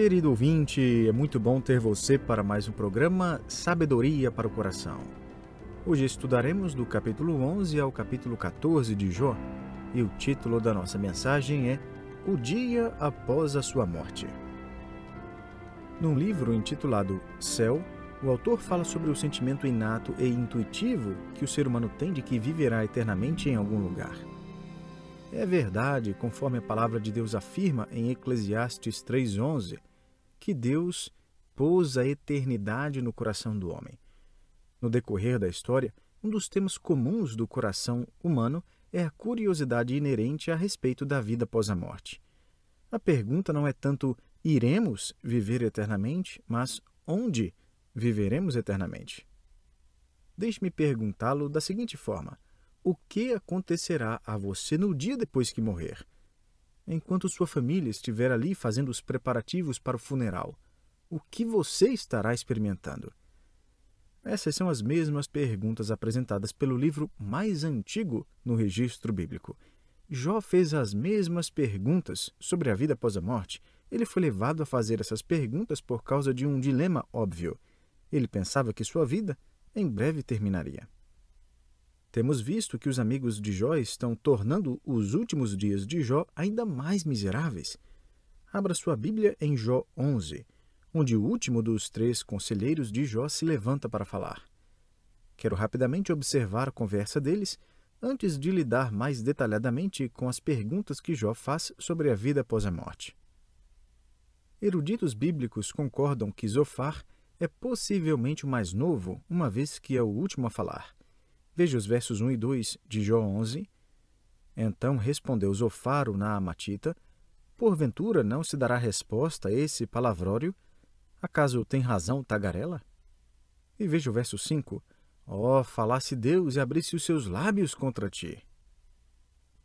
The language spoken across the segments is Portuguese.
Querido ouvinte, é muito bom ter você para mais um programa Sabedoria para o Coração. Hoje estudaremos do capítulo 11 ao capítulo 14 de Jó, e o título da nossa mensagem é O Dia Após a Sua Morte. Num livro intitulado Céu, o autor fala sobre o sentimento inato e intuitivo que o ser humano tem de que viverá eternamente em algum lugar. É verdade, conforme a palavra de Deus afirma em Eclesiastes 3:11, que Deus pôs a eternidade no coração do homem. No decorrer da história, um dos temas comuns do coração humano é a curiosidade inerente a respeito da vida após a morte. A pergunta não é tanto iremos viver eternamente, mas onde viveremos eternamente? Deixe-me perguntá-lo da seguinte forma: o que acontecerá a você no dia depois que morrer? Enquanto sua família estiver ali fazendo os preparativos para o funeral, o que você estará experimentando? Essas são as mesmas perguntas apresentadas pelo livro mais antigo no registro bíblico. Jó fez as mesmas perguntas sobre a vida após a morte. Ele foi levado a fazer essas perguntas por causa de um dilema óbvio. Ele pensava que sua vida em breve terminaria. Temos visto que os amigos de Jó estão tornando os últimos dias de Jó ainda mais miseráveis. Abra sua Bíblia em Jó 11, onde o último dos 3 conselheiros de Jó se levanta para falar. Quero rapidamente observar a conversa deles antes de lidar mais detalhadamente com as perguntas que Jó faz sobre a vida após a morte. Eruditos bíblicos concordam que Zofar é possivelmente o mais novo, uma vez que é o último a falar. Veja os versos 1 e 2 de Jó 11. Então respondeu Zofar, o naamatita: porventura não se dará resposta a esse palavrório? Acaso tem razão tagarela? E veja o verso 5. Falasse Deus e abrisse os seus lábios contra ti.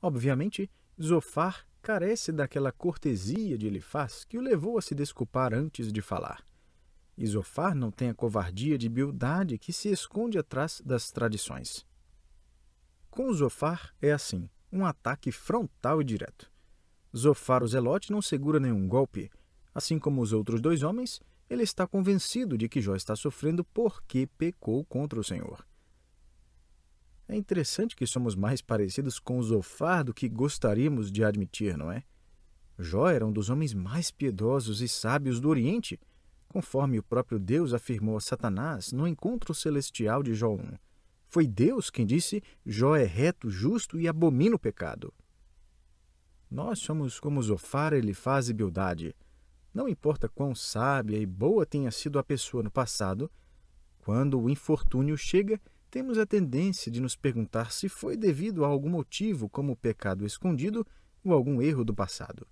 Obviamente, Zofar carece daquela cortesia de Elifaz que o levou a se desculpar antes de falar. E Zofar não tem a covardia de Bildade que se esconde atrás das tradições. Com Zofar é assim, um ataque frontal e direto. Zofar o Zelote não segura nenhum golpe. Assim como os outros 2 homens, ele está convencido de que Jó está sofrendo porque pecou contra o Senhor. É interessante que somos mais parecidos com Zofar do que gostaríamos de admitir, não é? Jó era um dos homens mais piedosos e sábios do Oriente, conforme o próprio Deus afirmou a Satanás no encontro celestial de Jó 1. Foi Deus quem disse: Jó é reto, justo e abomina o pecado. Nós somos como Zofar, Elifaz e Bildade. Não importa quão sábia e boa tenha sido a pessoa no passado, quando o infortúnio chega, temos a tendência de nos perguntar se foi devido a algum motivo, como o pecado escondido ou algum erro do passado.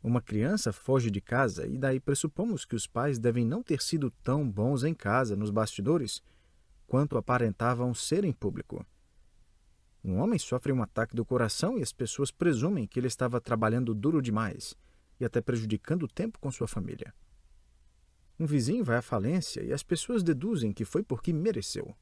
Uma criança foge de casa e daí pressupomos que os pais devem não ter sido tão bons em casa, nos bastidores, quanto aparentavam ser em público. Um homem sofre um ataque do coração e as pessoas presumem que ele estava trabalhando duro demais e até prejudicando o tempo com sua família. Um vizinho vai à falência e as pessoas deduzem que foi porque mereceu.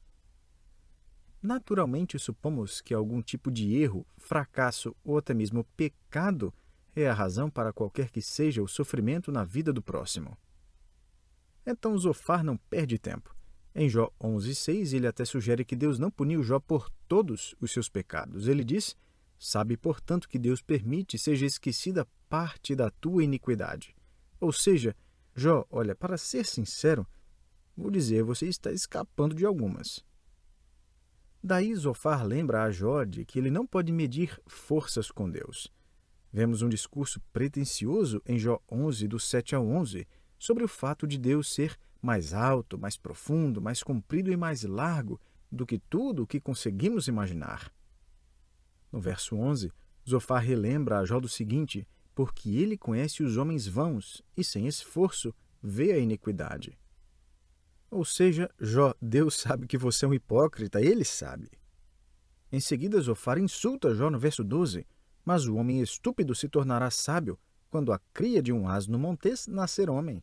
Naturalmente, supomos que algum tipo de erro, fracasso ou até mesmo pecado é a razão para qualquer que seja o sofrimento na vida do próximo. Então Zofar não perde tempo. Em Jó 11:6, ele até sugere que Deus não puniu Jó por todos os seus pecados. Ele diz: sabe, portanto, que Deus permite seja esquecida parte da tua iniquidade. Ou seja, Jó, olha, para ser sincero, vou dizer, você está escapando de algumas. Daí Zofar lembra a Jó de que ele não pode medir forças com Deus. Vemos um discurso pretensioso em Jó 11, do 7 ao 11, sobre o fato de Deus ser mais alto, mais profundo, mais comprido e mais largo do que tudo o que conseguimos imaginar. No verso 11, Zofar relembra a Jó do seguinte: porque ele conhece os homens vãos e sem esforço vê a iniquidade. Ou seja, Jó, Deus sabe que você é um hipócrita, ele sabe. Em seguida, Zofar insulta Jó no verso 12, mas o homem estúpido se tornará sábio quando a cria de um asno montês nascer homem.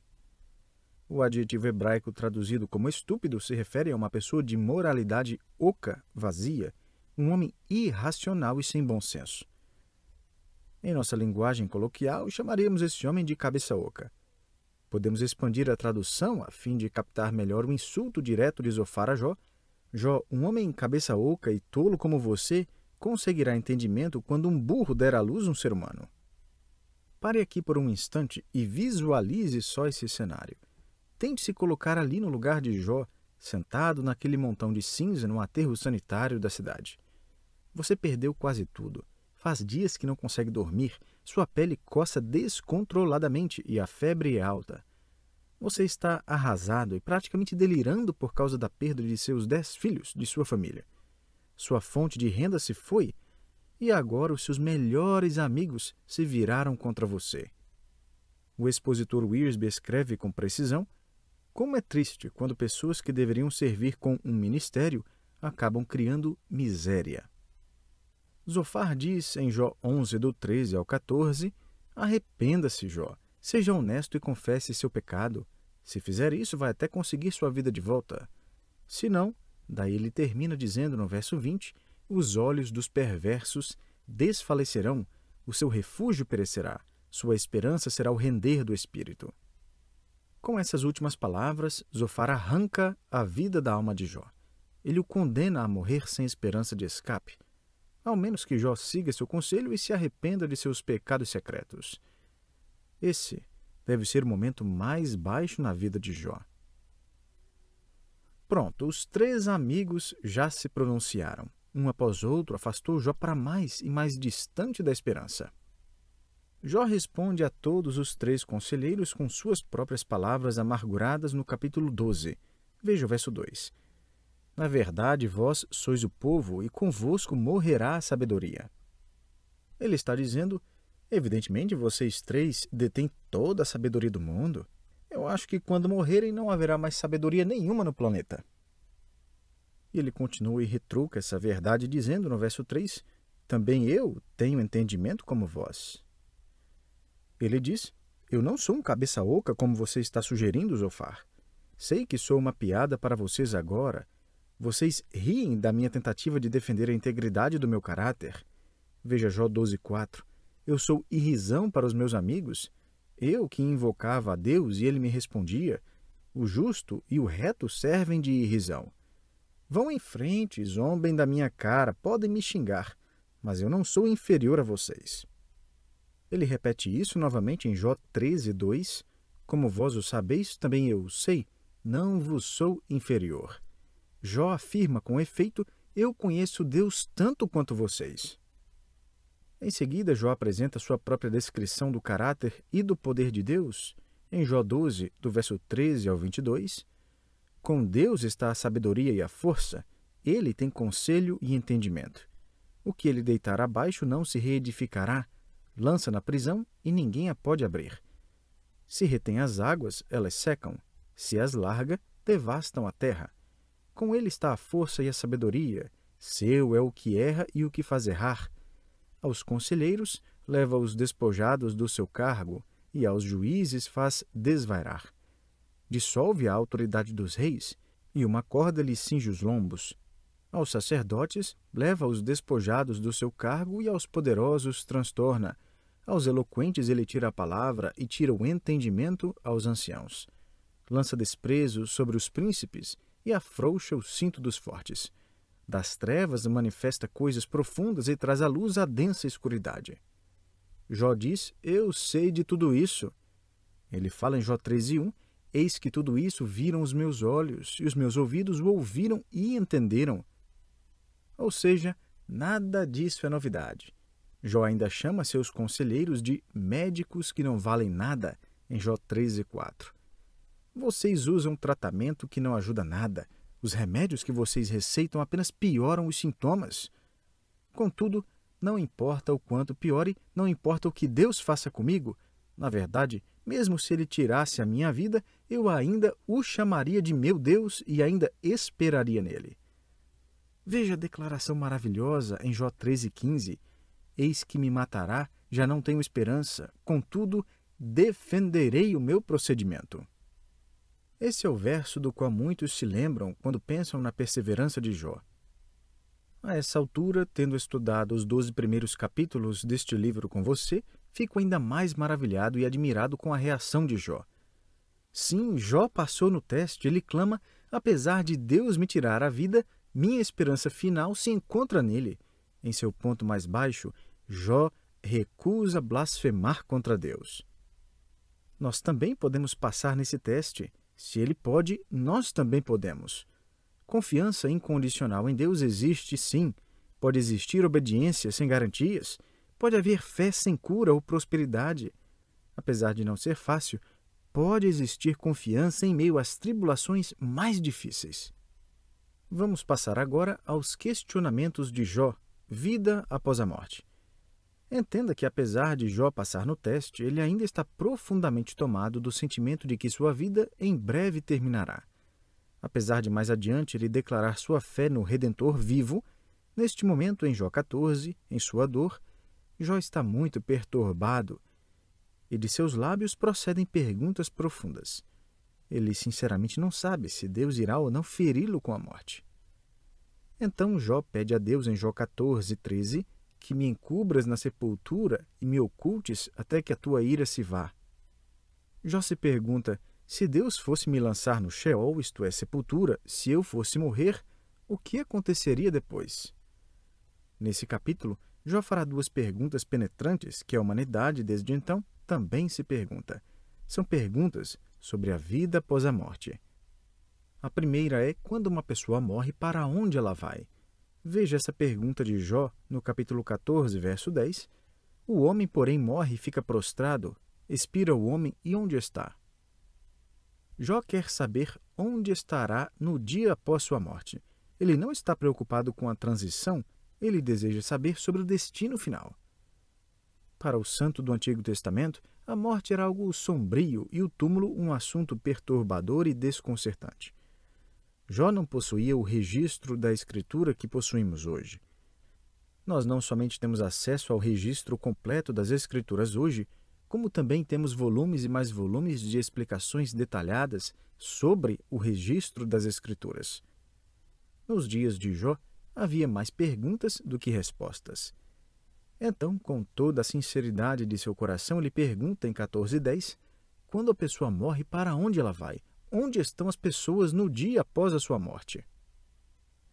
O adjetivo hebraico traduzido como estúpido se refere a uma pessoa de moralidade oca, vazia, um homem irracional e sem bom senso. Em nossa linguagem coloquial, chamaríamos esse homem de cabeça oca. Podemos expandir a tradução a fim de captar melhor o insulto direto de Zofar a Jó. Jó, um homem cabeça oca e tolo como você, conseguirá entendimento quando um burro der à luz um ser humano. Pare aqui por um instante e visualize só esse cenário. Tente se colocar ali no lugar de Jó, sentado naquele montão de cinza no aterro sanitário da cidade. Você perdeu quase tudo. Faz dias que não consegue dormir, sua pele coça descontroladamente e a febre é alta. Você está arrasado e praticamente delirando por causa da perda de seus 10 filhos de sua família. Sua fonte de renda se foi e agora os seus melhores amigos se viraram contra você. O expositor Wiersbe escreve com precisão: como é triste quando pessoas que deveriam servir com um ministério acabam criando miséria. Zofar diz em Jó 11, do 13 ao 14, arrependa-se, Jó, seja honesto e confesse seu pecado. Se fizer isso, vai até conseguir sua vida de volta. Se não, daí ele termina dizendo no verso 20, os olhos dos perversos desfalecerão, o seu refúgio perecerá, sua esperança será o render do espírito. Com essas últimas palavras, Zofar arranca a vida da alma de Jó. Ele o condena a morrer sem esperança de escape, ao menos que Jó siga seu conselho e se arrependa de seus pecados secretos. Esse deve ser o momento mais baixo na vida de Jó. Pronto, os 3 amigos já se pronunciaram. Um após outro afastou Jó para mais e mais distante da esperança. Jó responde a todos os 3 conselheiros com suas próprias palavras amarguradas no capítulo 12. Veja o verso 2. Na verdade, vós sois o povo, e convosco morrerá a sabedoria. Ele está dizendo, evidentemente, vocês 3 detêm toda a sabedoria do mundo. Eu acho que quando morrerem não haverá mais sabedoria nenhuma no planeta. E ele continua e retruca essa verdade dizendo no verso 3, também eu tenho entendimento como vós. Ele diz, eu não sou um cabeça oca como você está sugerindo, Zofar. Sei que sou uma piada para vocês agora. Vocês riem da minha tentativa de defender a integridade do meu caráter. Veja Jó 12:4. Eu sou irrisão para os meus amigos. Eu que invocava a Deus e ele me respondia. O justo e o reto servem de irrisão. Vão em frente, zombem da minha cara, podem me xingar, mas eu não sou inferior a vocês. Ele repete isso novamente em Jó 13:2. Como vós o sabeis, também eu o sei, não vos sou inferior. Jó afirma com efeito, eu conheço Deus tanto quanto vocês. Em seguida, Jó apresenta sua própria descrição do caráter e do poder de Deus. Em Jó 12, do verso 13 ao 22, com Deus está a sabedoria e a força, ele tem conselho e entendimento. O que ele deitar abaixo não se reedificará, lança na prisão e ninguém a pode abrir. Se retém as águas, elas secam, se as larga, devastam a terra. Com ele está a força e a sabedoria, seu é o que erra e o que faz errar. Aos conselheiros leva os despojados do seu cargo e aos juízes faz desvairar. Dissolve a autoridade dos reis e uma corda lhe cinge os lombos. Aos sacerdotes leva os despojados do seu cargo e aos poderosos transtorna. Aos eloquentes ele tira a palavra e tira o entendimento aos anciãos. Lança desprezo sobre os príncipes e afrouxa o cinto dos fortes. Das trevas manifesta coisas profundas e traz à luz a densa escuridade. Jó diz, eu sei de tudo isso. Ele fala em Jó 13:1, eis que tudo isso viram os meus olhos, e os meus ouvidos o ouviram e entenderam. Ou seja, nada disso é novidade. Jó ainda chama seus conselheiros de médicos que não valem nada, em Jó 13:4. Vocês usam tratamento que não ajuda nada. Os remédios que vocês receitam apenas pioram os sintomas. Contudo, não importa o quanto piore, não importa o que Deus faça comigo. Na verdade, mesmo se Ele tirasse a minha vida, eu ainda o chamaria de meu Deus e ainda esperaria nele. Veja a declaração maravilhosa em Jó 13:15. Eis que me matará, já não tenho esperança, contudo, defenderei o meu procedimento. Esse é o verso do qual muitos se lembram quando pensam na perseverança de Jó. A essa altura, tendo estudado os 12 primeiros capítulos deste livro com você, fico ainda mais maravilhado e admirado com a reação de Jó. Sim, Jó passou no teste. Ele clama: apesar de Deus me tirar a vida, minha esperança final se encontra nele. Em seu ponto mais baixo, Jó recusa blasfemar contra Deus. Nós também podemos passar nesse teste. Se ele pode, nós também podemos. Confiança incondicional em Deus existe, sim. Pode existir obediência sem garantias. Pode haver fé sem cura ou prosperidade. Apesar de não ser fácil, pode existir confiança em meio às tribulações mais difíceis. Vamos passar agora aos questionamentos de Jó, vida após a morte. Entenda que, apesar de Jó passar no teste, ele ainda está profundamente tomado do sentimento de que sua vida em breve terminará. Apesar de mais adiante ele declarar sua fé no Redentor vivo, neste momento, em Jó 14, em sua dor, Jó está muito perturbado e de seus lábios procedem perguntas profundas. Ele sinceramente não sabe se Deus irá ou não feri-lo com a morte. Então Jó pede a Deus em Jó 14, 13, que me encubras na sepultura e me ocultes até que a tua ira se vá. Jó se pergunta: se Deus fosse me lançar no Sheol, isto é, sepultura, se eu fosse morrer, o que aconteceria depois? Nesse capítulo, Jó fará duas perguntas penetrantes que a humanidade, desde então, também se pergunta. São perguntas sobre a vida após a morte. A primeira é: quando uma pessoa morre, para onde ela vai? Veja essa pergunta de Jó no capítulo 14, verso 10. O homem, porém, morre e fica prostrado. Expira o homem e onde está? Jó quer saber onde estará no dia após sua morte. Ele não está preocupado com a transição, ele deseja saber sobre o destino final. Para o santo do Antigo Testamento, a morte era algo sombrio e o túmulo um assunto perturbador e desconcertante. Jó não possuía o registro da Escritura que possuímos hoje. Nós não somente temos acesso ao registro completo das Escrituras hoje, como também temos volumes e mais volumes de explicações detalhadas sobre o registro das Escrituras. Nos dias de Jó, havia mais perguntas do que respostas. Então, com toda a sinceridade de seu coração, ele pergunta em 14:10, quando a pessoa morre, para onde ela vai? Onde estão as pessoas no dia após a sua morte?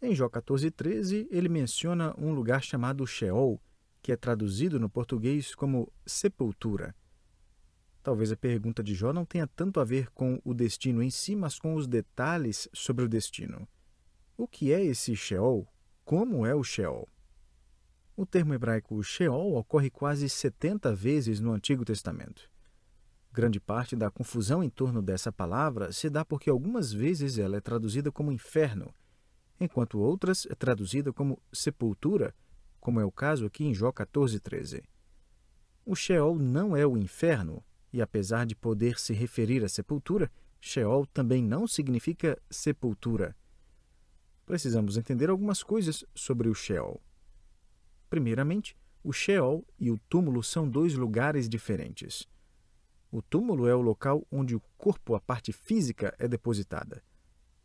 Em Jó 14:13, ele menciona um lugar chamado Sheol, que é traduzido no português como sepultura. Talvez a pergunta de Jó não tenha tanto a ver com o destino em si, mas com os detalhes sobre o destino. O que é esse Sheol? Como é o Sheol? O termo hebraico Sheol ocorre quase 70 vezes no Antigo Testamento. Grande parte da confusão em torno dessa palavra se dá porque algumas vezes ela é traduzida como inferno, enquanto outras é traduzida como sepultura, como é o caso aqui em Jó 14:13. O Sheol não é o inferno, e apesar de poder se referir à sepultura, Sheol também não significa sepultura. Precisamos entender algumas coisas sobre o Sheol. Primeiramente, o Sheol e o túmulo são dois lugares diferentes. O túmulo é o local onde o corpo, a parte física, é depositada.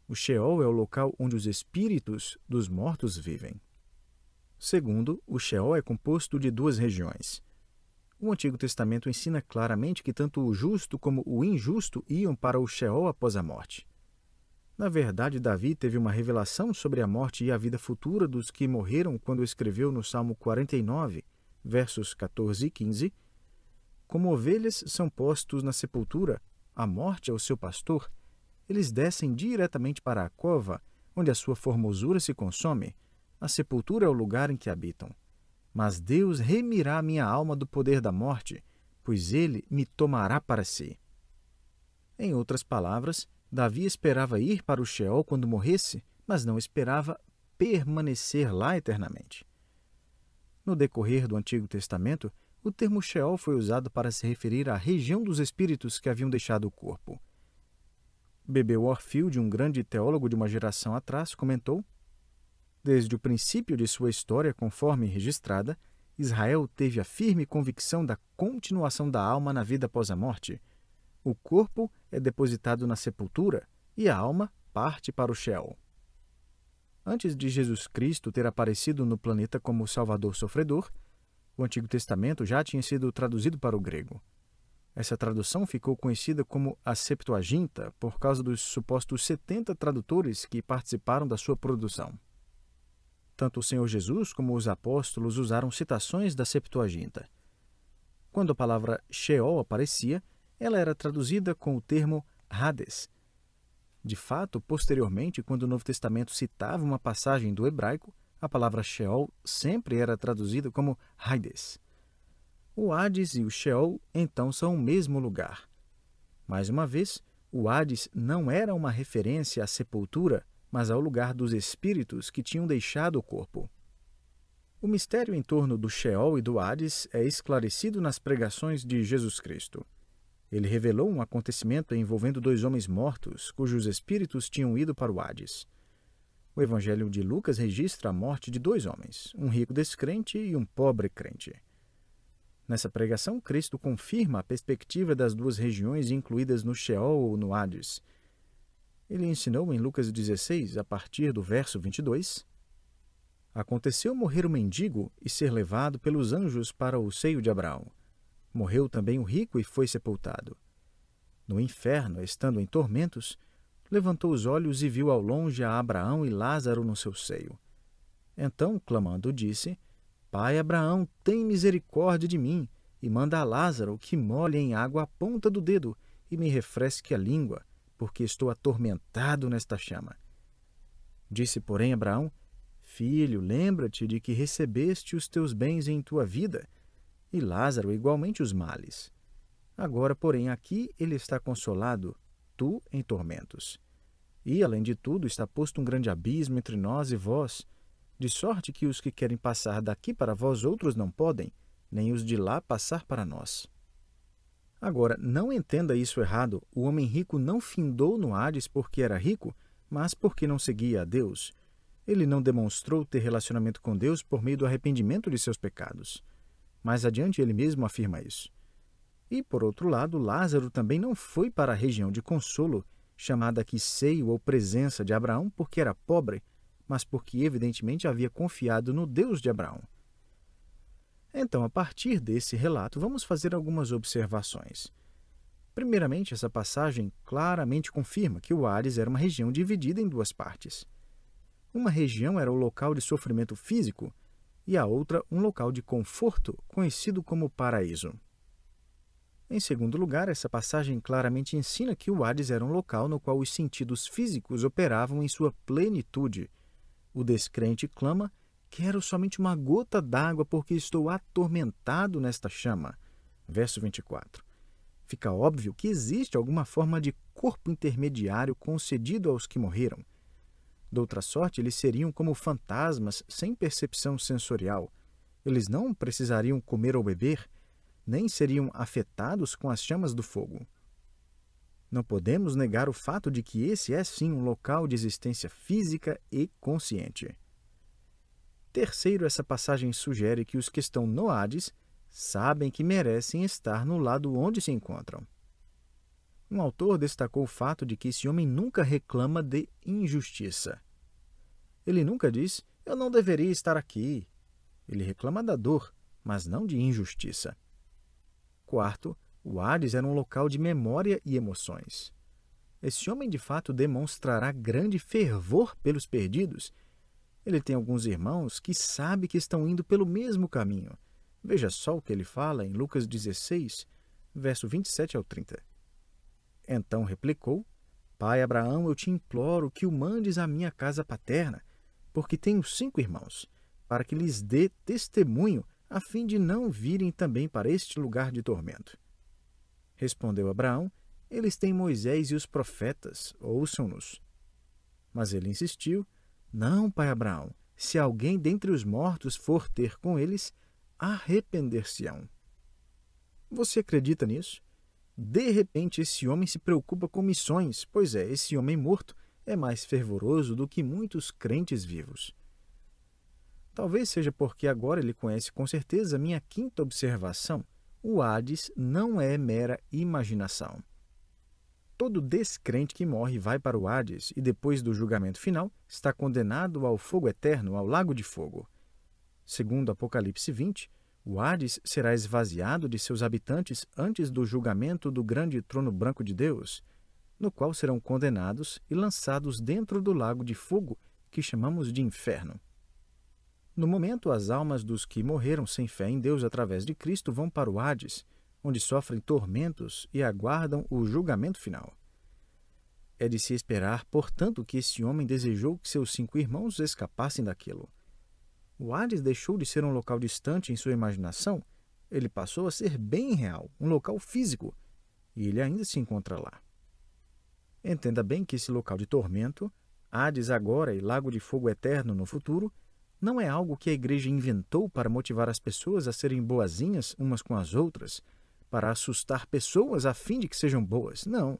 O Sheol é o local onde os espíritos dos mortos vivem. Segundo, o Sheol é composto de duas regiões. O Antigo Testamento ensina claramente que tanto o justo como o injusto iam para o Sheol após a morte. Na verdade, Davi teve uma revelação sobre a morte e a vida futura dos que morreram quando escreveu no Salmo 49, versos 14 e 15, como ovelhas são postos na sepultura, a morte é o seu pastor, eles descem diretamente para a cova, onde a sua formosura se consome, a sepultura é o lugar em que habitam. Mas Deus remirá minha alma do poder da morte, pois ele me tomará para si. Em outras palavras, Davi esperava ir para o Sheol quando morresse, mas não esperava permanecer lá eternamente. No decorrer do Antigo Testamento, o termo Sheol foi usado para se referir à região dos espíritos que haviam deixado o corpo. B.B. Warfield, um grande teólogo de uma geração atrás, comentou: desde o princípio de sua história, conforme registrada, Israel teve a firme convicção da continuação da alma na vida após a morte. O corpo é depositado na sepultura e a alma parte para o Sheol. Antes de Jesus Cristo ter aparecido no planeta como Salvador sofredor, o Antigo Testamento já tinha sido traduzido para o grego. Essa tradução ficou conhecida como a Septuaginta por causa dos supostos 70 tradutores que participaram da sua produção. Tanto o Senhor Jesus como os apóstolos usaram citações da Septuaginta. Quando a palavra Sheol aparecia, ela era traduzida com o termo Hades. De fato, posteriormente, quando o Novo Testamento citava uma passagem do hebraico, a palavra Sheol sempre era traduzida como Hades. O Hades e o Sheol, então, são o mesmo lugar. Mais uma vez, o Hades não era uma referência à sepultura, mas ao lugar dos espíritos que tinham deixado o corpo. O mistério em torno do Sheol e do Hades é esclarecido nas pregações de Jesus Cristo. Ele revelou um acontecimento envolvendo 2 homens mortos, cujos espíritos tinham ido para o Hades. O Evangelho de Lucas registra a morte de 2 homens, um rico descrente e um pobre crente. Nessa pregação, Cristo confirma a perspectiva das 2 regiões incluídas no Sheol ou no Hades. Ele ensinou em Lucas 16, a partir do verso 22, aconteceu morrer o mendigo e ser levado pelos anjos para o seio de Abraão. Morreu também o rico e foi sepultado. No inferno, estando em tormentos, levantou os olhos e viu ao longe a Abraão e Lázaro no seu seio. Então, clamando, disse: Pai Abraão, tem misericórdia de mim, e manda a Lázaro que molhe em água a ponta do dedo e me refresque a língua, porque estou atormentado nesta chama. Disse, porém, Abraão: Filho, lembra-te de que recebeste os teus bens em tua vida, e Lázaro igualmente os males. Agora, porém, aqui ele está consolado, tu em tormentos. E, além de tudo, está posto um grande abismo entre nós e vós, de sorte que os que querem passar daqui para vós outros não podem, nem os de lá passar para nós. Agora, não entenda isso errado, o homem rico não findou no Hades porque era rico, mas porque não seguia a Deus. Ele não demonstrou ter relacionamento com Deus por meio do arrependimento de seus pecados. Mais adiante ele mesmo afirma isso. E, por outro lado, Lázaro também não foi para a região de consolo, chamada aqui seio ou presença de Abraão, porque era pobre, mas porque evidentemente havia confiado no Deus de Abraão. Então, a partir desse relato, vamos fazer algumas observações. Primeiramente, essa passagem claramente confirma que o Hades era uma região dividida em 2 partes. Uma região era o local de sofrimento físico e a outra um local de conforto, conhecido como paraíso. Em segundo lugar, essa passagem claramente ensina que o Hades era um local no qual os sentidos físicos operavam em sua plenitude. O descrente clama: quero somente uma gota d'água porque estou atormentado nesta chama. Verso 24. Fica óbvio que existe alguma forma de corpo intermediário concedido aos que morreram. De outra sorte, eles seriam como fantasmas sem percepção sensorial. Eles não precisariam comer ou beber, nem seriam afetados com as chamas do fogo. Não podemos negar o fato de que esse é sim um local de existência física e consciente. Terceiro, essa passagem sugere que os que estão no Hades sabem que merecem estar no lado onde se encontram. Um autor destacou o fato de que esse homem nunca reclama de injustiça. Ele nunca diz: eu não deveria estar aqui. Ele reclama da dor, mas não de injustiça. Quarto, o Hades era um local de memória e emoções. Esse homem, de fato, demonstrará grande fervor pelos perdidos. Ele tem alguns irmãos que sabem que estão indo pelo mesmo caminho. Veja só o que ele fala em Lucas 16, verso 27 ao 30. Então replicou: Pai Abraão, eu te imploro que o mandes à minha casa paterna, porque tenho 5 irmãos, para que lhes dê testemunho, a fim de não virem também para este lugar de tormento. Respondeu Abraão: eles têm Moisés e os profetas, ouçam-nos. Mas ele insistiu: não, pai Abraão, se alguém dentre os mortos for ter com eles, arrepender-se-ão. Você acredita nisso? De repente, esse homem se preocupa com missões, pois esse homem morto é mais fervoroso do que muitos crentes vivos. Talvez seja porque agora ele conhece com certeza a minha quinta observação: o Hades não é mera imaginação. Todo descrente que morre vai para o Hades e, depois do julgamento final, está condenado ao fogo eterno, ao lago de fogo. Segundo Apocalipse 20, O Hades será esvaziado de seus habitantes antes do julgamento do grande trono branco de Deus, no qual serão condenados e lançados dentro do lago de fogo que chamamos de inferno. No momento, as almas dos que morreram sem fé em Deus através de Cristo vão para o Hades, onde sofrem tormentos e aguardam o julgamento final. É de se esperar, portanto, que esse homem desejou que seus 5 irmãos escapassem daquilo. O Hades deixou de ser um local distante em sua imaginação, ele passou a ser bem real, um local físico, e ele ainda se encontra lá. Entenda bem que esse local de tormento, Hades agora e lago de fogo eterno no futuro, não é algo que a igreja inventou para motivar as pessoas a serem boazinhas umas com as outras, para assustar pessoas a fim de que sejam boas. Não.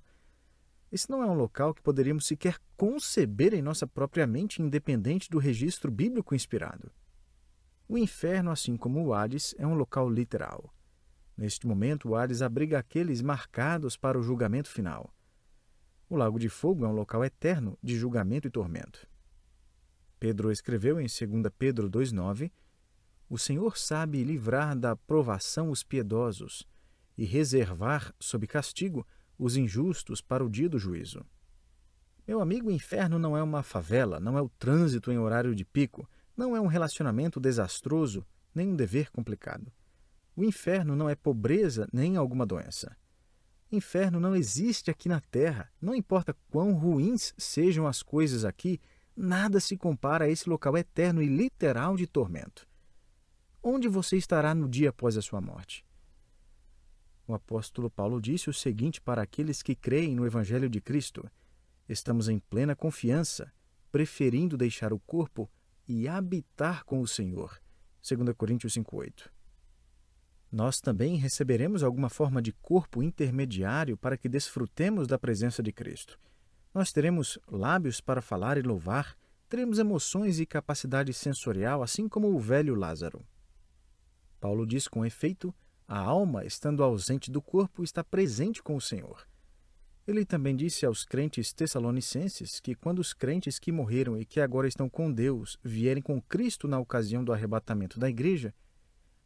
Esse não é um local que poderíamos sequer conceber em nossa própria mente independente do registro bíblico inspirado. O inferno, assim como o Hades, é um local literal. Neste momento, o Hades abriga aqueles marcados para o julgamento final. O lago de fogo é um local eterno de julgamento e tormento. Pedro escreveu em 2 Pedro 2,9: O Senhor sabe livrar da provação os piedosos e reservar, sob castigo, os injustos para o dia do juízo. Meu amigo, o inferno não é uma favela, não é o trânsito em horário de pico, não é um relacionamento desastroso, nem um dever complicado. O inferno não é pobreza nem alguma doença. Inferno não existe aqui na Terra. Não importa quão ruins sejam as coisas aqui, nada se compara a esse local eterno e literal de tormento. Onde você estará no dia após a sua morte? O apóstolo Paulo disse o seguinte para aqueles que creem no Evangelho de Cristo: estamos em plena confiança, preferindo deixar o corpo e habitar com o Senhor. 2 Coríntios 5,8. Nós também receberemos alguma forma de corpo intermediário para que desfrutemos da presença de Cristo. Nós teremos lábios para falar e louvar, teremos emoções e capacidade sensorial, assim como o velho Lázaro. Paulo diz com efeito: a alma, estando ausente do corpo, está presente com o Senhor. Ele também disse aos crentes tessalonicenses que quando os crentes que morreram e que agora estão com Deus vierem com Cristo na ocasião do arrebatamento da igreja,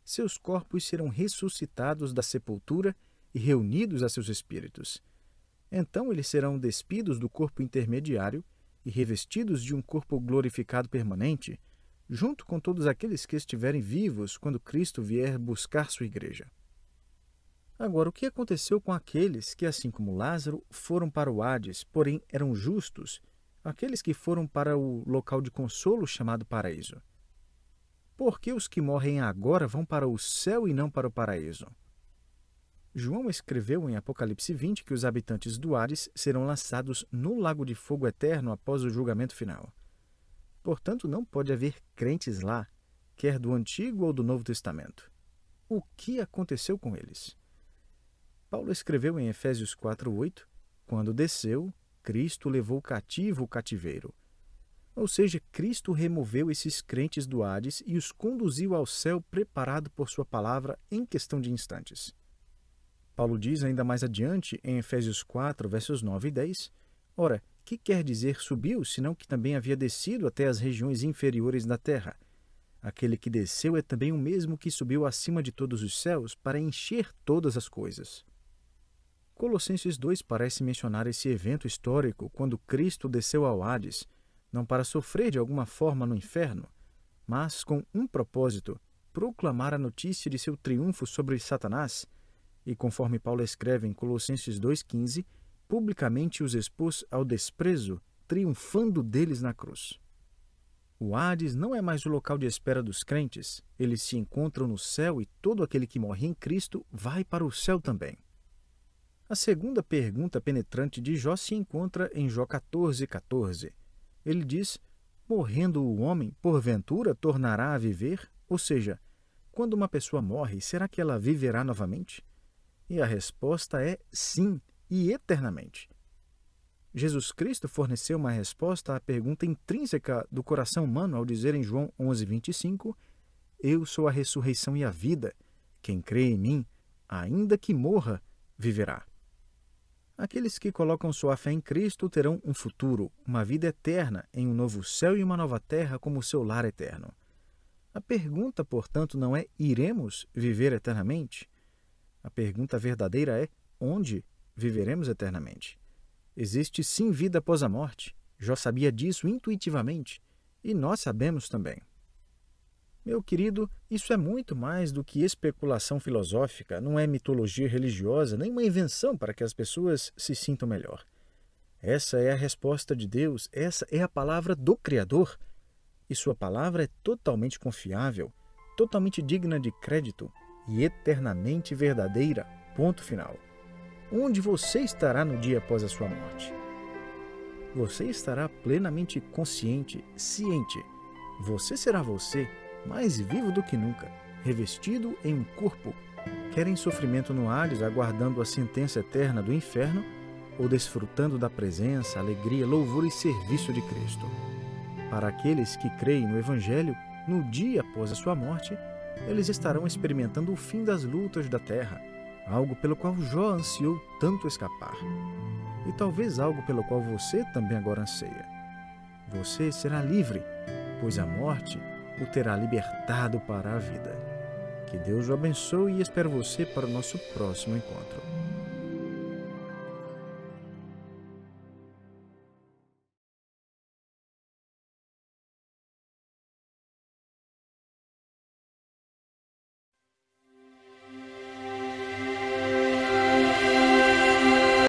seus corpos serão ressuscitados da sepultura e reunidos a seus espíritos. Então eles serão despidos do corpo intermediário e revestidos de um corpo glorificado permanente, junto com todos aqueles que estiverem vivos quando Cristo vier buscar sua igreja. Agora, o que aconteceu com aqueles que, assim como Lázaro, foram para o Hades, porém eram justos, aqueles que foram para o local de consolo chamado paraíso? Por que os que morrem agora vão para o céu e não para o paraíso? João escreveu em Apocalipse 20 que os habitantes do Hades serão lançados no lago de fogo eterno após o julgamento final. Portanto, não pode haver crentes lá, quer do Antigo ou do Novo Testamento. O que aconteceu com eles? Paulo escreveu em Efésios 4,8: quando desceu, Cristo levou cativo o cativeiro. Ou seja, Cristo removeu esses crentes do Hades e os conduziu ao céu preparado por sua palavra em questão de instantes. Paulo diz ainda mais adiante, em Efésios 4, versos 9 e 10, ora, que quer dizer subiu, senão que também havia descido até as regiões inferiores da terra? Aquele que desceu é também o mesmo que subiu acima de todos os céus para encher todas as coisas. Colossenses 2 parece mencionar esse evento histórico quando Cristo desceu ao Hades, não para sofrer de alguma forma no inferno, mas com um propósito: proclamar a notícia de seu triunfo sobre Satanás, e conforme Paulo escreve em Colossenses 2,15, publicamente os expôs ao desprezo, triunfando deles na cruz. O Hades não é mais o local de espera dos crentes, eles se encontram no céu e todo aquele que morre em Cristo vai para o céu também. A segunda pergunta penetrante de Jó se encontra em Jó 14,14. Ele diz: morrendo o homem, porventura tornará a viver? Ou seja, quando uma pessoa morre, será que ela viverá novamente? E a resposta é sim, e eternamente. Jesus Cristo forneceu uma resposta à pergunta intrínseca do coração humano ao dizer em João 11,25: eu sou a ressurreição e a vida. Quem crê em mim, ainda que morra, viverá. Aqueles que colocam sua fé em Cristo terão um futuro, uma vida eterna em um novo céu e uma nova terra como seu lar eterno. A pergunta, portanto, não é iremos viver eternamente? A pergunta verdadeira é onde viveremos eternamente? Existe sim vida após a morte. Jó sabia disso intuitivamente e nós sabemos também. Meu querido, isso é muito mais do que especulação filosófica, não é mitologia religiosa, nem uma invenção para que as pessoas se sintam melhor. Essa é a resposta de Deus, essa é a palavra do Criador. E sua palavra é totalmente confiável, totalmente digna de crédito e eternamente verdadeira. Ponto final. Onde você estará no dia após a sua morte? Você estará plenamente consciente, ciente. Você será você, mais vivo do que nunca, revestido em um corpo, quer em sofrimento no Hades, aguardando a sentença eterna do inferno, ou desfrutando da presença, alegria, louvor e serviço de Cristo. Para aqueles que creem no Evangelho, no dia após a sua morte, eles estarão experimentando o fim das lutas da terra, algo pelo qual Jó ansiou tanto escapar. E talvez algo pelo qual você também agora anseia. Você será livre, pois a morte o terá libertado para a vida. Que Deus o abençoe e espero você para o nosso próximo encontro.